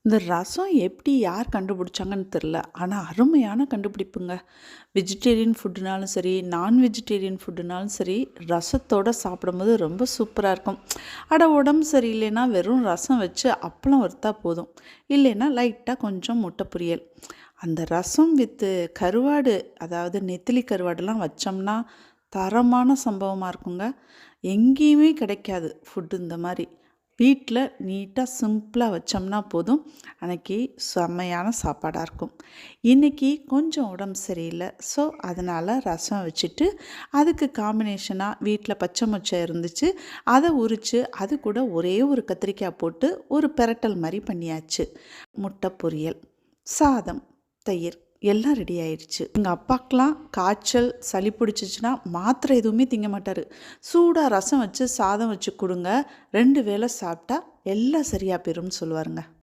இந்த ரசம் எப்படி யார் கண்டுபிடிச்சாங்கன்னு தெரில. ஆனா அருமையான கண்டுபிடிப்புங்க. வெஜிடேரியன் ஃபுட்டுனாலும் சரி, நான் வெஜிடேரியன் ஃபுட்டுனாலும் சரி, ரசத்தோட சாப்பிடும்போது ரொம்ப சூப்பரா இருக்கும். உடம்பு சரியில்லைன்னா வெறும் ரசம் வச்சு அப்பளம் வறுத்தா போதும். இல்லைன்னா லைட்டா கொஞ்சம் முட்டை பொரியல். அந்த ரசம் வித்து கருவாடு, அதாவது நெத்திலி கருவாடுலாம் வச்சோம்னா தரமான சம்பவமா இருக்குங்க. எங்கேயுமே கிடைக்காது ஃபுட்டு இந்த மாரி. வீட்ல நீட்டா சிம்பிளா வச்சோம்னா போதும். அன்னைக்கு செம்மையான சாப்பாடா இருக்கும். இன்னைக்கு கொஞ்சம் உடம்பு சரியில்ல. ஸோ, அதனால ரசம் வச்சுட்டு, அதுக்கு காம்பினேஷனா வீட்ல பச்சை மொச்சை இருந்துச்சு. அத உரிச்சு, அது கூட ஒரே ஒரு கத்திரிக்காய் போட்டு ஒரு பெரட்டல் மாரி பண்ணியாச்சு. முட்டை பொரியல், சாதம், தயிர் எல்லாம் ரெடி ஆயிடுச்சு. எங்க அப்பாக்கெல்லாம் காய்ச்சல், சளி பிடிச்சிச்சுன்னா மாத்திரை எதுவுமே திங்க மாட்டாரு. சூடா ரசம் வச்சு, சாதம் வச்சு குடுங்க. 2 வேளை சாப்பிட்டா எல்லாம் சரியா போயிரும்னு சொல்லுவாருங்க.